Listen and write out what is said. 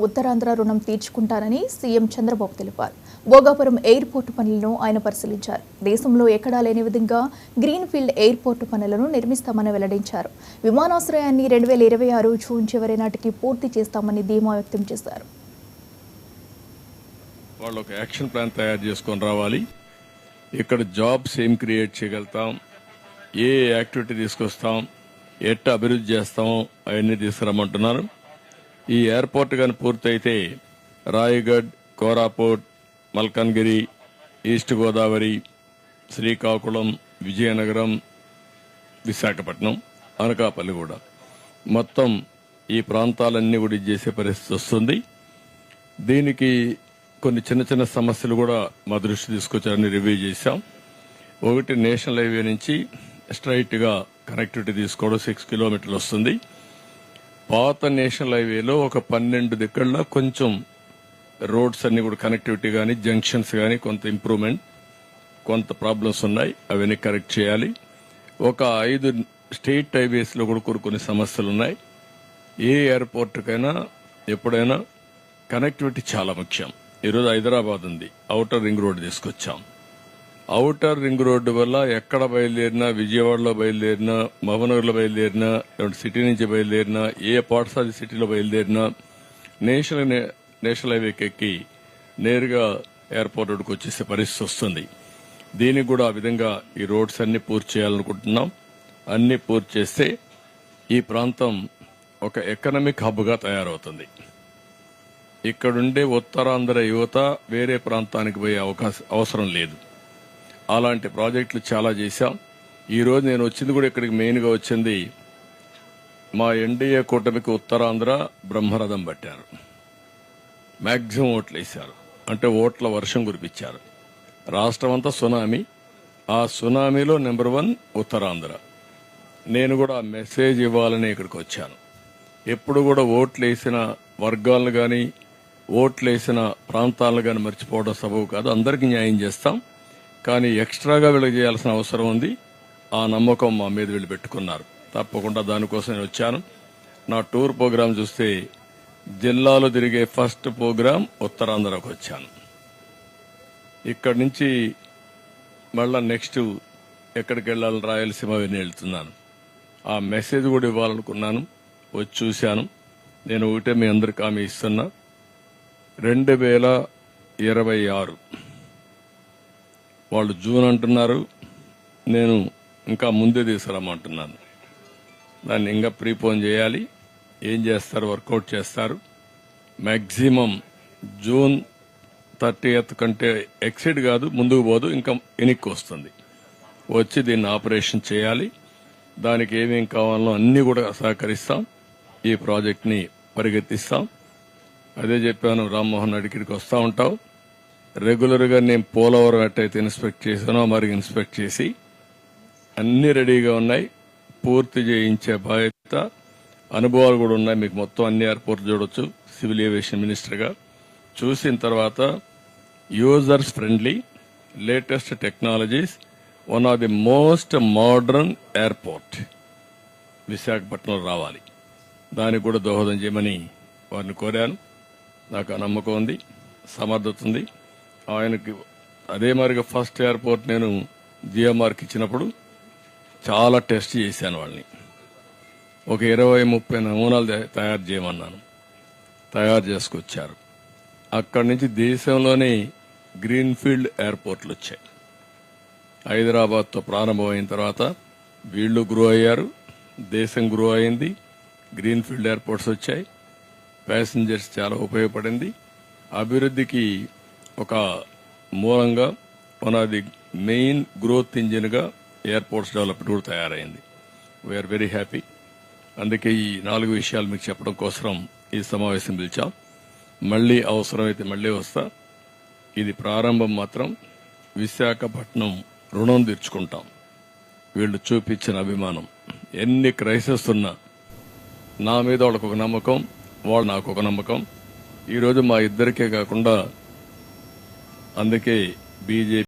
ఉత్తరాంధ్ర రుణం తీర్చుకుంటారని సీఎం చంద్రబాబు తెలిపారు. భోగాపురం ఎయిర్పోర్టు పనులను ఆయన పరిశీలించారు. దేశంలో ఎక్కడా లేని విధంగా గ్రీన్ఫీల్డ్ ఎయిర్పోర్టు పనులను నిర్మిస్తామని వెల్లడించారు. విమానాశ్రయాన్ని 2026 జూన్ చివరి నాటికి పూర్తి చేస్తామని ధీమా వ్యక్తం చేశారు. వాళ్ళు ఒక యాక్షన్ ప్లాన్ తయారు చేసుకొని రావాలి. ఇక్కడ జాబ్స్ ఏం క్రియేట్ చేయగలుగుతాం, ఏ యాక్టివిటీ తీసుకొస్తాం, ఎట్ట అభివృద్ధి చేస్తాం అవన్నీ తీసుకురమ్మంటున్నారు. ఈ ఎయిర్పోర్ట్ కానీ పూర్తయితే రాయగఢ్, కోరాపుట్, మల్కన్గిరి, ఈస్ట్ గోదావరి, శ్రీకాకుళం, విజయనగరం, విశాఖపట్నం, అనకాపల్లి కూడా మొత్తం ఈ ప్రాంతాలన్నీ కూడా చేసే పరిస్థితి వస్తుంది. దీనికి కొన్ని చిన్న చిన్న సమస్యలు కూడా మా దృష్టి తీసుకొచ్చారని రివ్యూ చేశాం. ఒకటి, నేషనల్ హైవే నుంచి స్ట్రైట్ గా కనెక్టివిటీ తీసుకోవడం 6 కిలోమీటర్లు వస్తుంది. పాత నేషనల్ హైవేలో ఒక 12 దగ్గరలో కొంచెం రోడ్స్ అన్ని కూడా కనెక్టివిటీ కానీ జంక్షన్స్ కానీ కొంత ఇంప్రూవ్మెంట్, కొంత ప్రాబ్లమ్స్ ఉన్నాయి, అవన్నీ కరెక్ట్ చేయాలి. ఒక 5 స్టేట్ హైవేస్ లో కూడా కొన్ని సమస్యలు ఉన్నాయి. ఏ ఎయిర్పోర్ట్కైనా ఎప్పుడైనా కనెక్టివిటీ చాలా ముఖ్యం. ఈరోజు హైదరాబాద్ ఉంది, ఔటర్ రింగ్ రోడ్ తీసుకొచ్చాం. ఔటర్ రింగ్ రోడ్డు వల్ల ఎక్కడ బయలుదేరినా, విజయవాడలో బయలుదేరినా, మహబూబ్నగర్లో బయలుదేరినా, సిటీ నుంచి బయలుదేరినా, ఏ పార్ట్స్ ఆఫ్ ది సిటీలో బయలుదేరినా నేషనల్ హైవేకి ఎక్కి నేరుగా ఎయిర్పోర్ట్ రోడ్డుకు వచ్చేసే పరిస్థితి వస్తుంది. దీనికి కూడా ఆ విధంగా ఈ రోడ్స్ అన్ని పూర్తి చేయాలనుకుంటున్నాం. అన్ని పూర్తి చేస్తే ఈ ప్రాంతం ఒక ఎకనామిక్ హబ్ గా తయారవుతుంది. ఇక్కడుండే ఉత్తరాంధ్ర యువత వేరే ప్రాంతానికి పోయే అవసరం లేదు. అలాంటి ప్రాజెక్టులు చాలా చేశాం. ఈ రోజు నేను వచ్చింది కూడా ఇక్కడికి మెయిన్ గా వచ్చింది, మా ఎన్డీఏ కూటమికి ఉత్తరాంధ్ర బ్రహ్మరథం పట్టారు. మాక్సిమం ఓట్లు వేశారు, అంటే ఓట్ల వర్షం కురిపించారు. రాష్ట్రం అంతా సునామీ, ఆ సునామీలో నెంబర్ 1 ఉత్తరాంధ్ర. నేను కూడా మెసేజ్ ఇవ్వాలని ఇక్కడికి వచ్చాను. ఎప్పుడు కూడా ఓట్లు వేసిన వర్గాలను గాని ఓట్లు వేసిన ప్రాంతాలను గాని మర్చిపోవడం సబబు కాదు. అందరికీ న్యాయం చేస్తాం, కానీ ఎక్స్ట్రాగా వీళ్ళకి చేయాల్సిన అవసరం ఉంది. ఆ నమ్మకం మా మీద వీళ్ళు పెట్టుకున్నారు. తప్పకుండా దానికోసం నేను వచ్చాను. నా టూర్ ప్రోగ్రాం చూస్తే జిల్లాలో తిరిగే ఫస్ట్ ప్రోగ్రాం ఉత్తరాంధ్రకు వచ్చాను. ఇక్కడి నుంచి మళ్ళా నెక్స్ట్ ఎక్కడికి వెళ్లాలని రాయలసీమ అవన్నీ వెళ్తున్నాను. ఆ మెసేజ్ కూడా ఇవ్వాలనుకున్నాను, వచ్చి చూశాను. నేను ఒకటే మీ అందరికి హామీ ఇస్తున్నా, 2026 వాళ్ళు జూన్ అంటున్నారు, నేను ఇంకా ముందే తీసుకురమ్మంటున్నాను. దాన్ని ఇంకా ప్రీపోన్ చేయాలి. ఏం చేస్తారు, వర్కౌట్ చేస్తారు. మాక్సిమం జూన్ 30th కంటే ఎక్సిడ్ కాదు, ముందుకు పోదు, ఇంకా వెనక్కి వస్తుంది. వచ్చి దీన్ని ఆపరేషన్ చేయాలి. దానికి ఏమేం కావాలో అన్ని కూడా సహకరిస్తాం. ఈ ప్రాజెక్ట్ ని పరిగెత్తిస్తాం. అదే చెప్పాను, రామ్మోహన్ అడిగిరికి వస్తా ఉంటావు. రెగ్యులర్ గా నేను పోలవరం ఎట్టయితే ఇన్స్పెక్ట్ చేశానో మరి ఇన్స్పెక్ట్ చేసి అన్ని రెడీగా ఉన్నాయి. పూర్తి చేయించే బాధ్యత, అనుభవాలు కూడా ఉన్నాయి. మీకు మొత్తం అన్ని ఎయిర్పోర్ట్ చూడొచ్చు. సివిల్ ఏవియేషన్ మినిస్టర్ గా చూసిన తర్వాత users friendly, latest technologies, one of the most modern airport విశాఖపట్నంలో రావాలి. దానికి కూడా దోహదం చేయమని వారిని కోరాను. నాకు ఆ నమ్మకం ఉంది, సమర్థత ఉంది. ఆయనకి అదే మరిగా ఫస్ట్ ఎయిర్పోర్ట్ నేను జిఎంఆర్కి ఇచ్చినప్పుడు చాలా టెస్ట్ చేశాను. వాళ్ళని ఒక 20-30 నమూనాలు తయారు చేయమన్నాను. తయారు చేసుకొచ్చారు. అక్కడి నుంచి దేశంలోనే గ్రీన్ఫీల్డ్ ఎయిర్పోర్ట్లు వచ్చాయి. హైదరాబాద్తో ప్రారంభమైన తర్వాత వీళ్లు గ్రో అయ్యారు, దేశం గ్రో అయింది, గ్రీన్ఫీల్డ్ ఎయిర్పోర్ట్స్ వచ్చాయి. ప్యాసింజర్స్ చాలా ఉపయోగపడింది. అభివృద్ధికి ఒక మూలంగా one of the main growth engine గా ఎయిర్పోర్ట్స్ డెవలప్మెంట్ కూడా తయారైంది. We are very happy. అందుకే ఈ 4 విషయాలు మీకు చెప్పడం కోసం ఈ సమావేశం పిలిచాం. మళ్లీ అవసరమైతే మళ్లీ వస్తా. ఇది ప్రారంభం మాత్రం. విశాఖపట్నం రుణం తీర్చుకుంటాం. వీళ్లు చూపించిన అభిమానం, ఎన్ని క్రైసిస్ ఉన్నా నా మీద వాళ్ళకు ఒక నమ్మకం, వాళ్ళు నాకు ఒక నమ్మకం. ఈరోజు మా ఇద్దరికే కాకుండా అందుకే బీజేపీ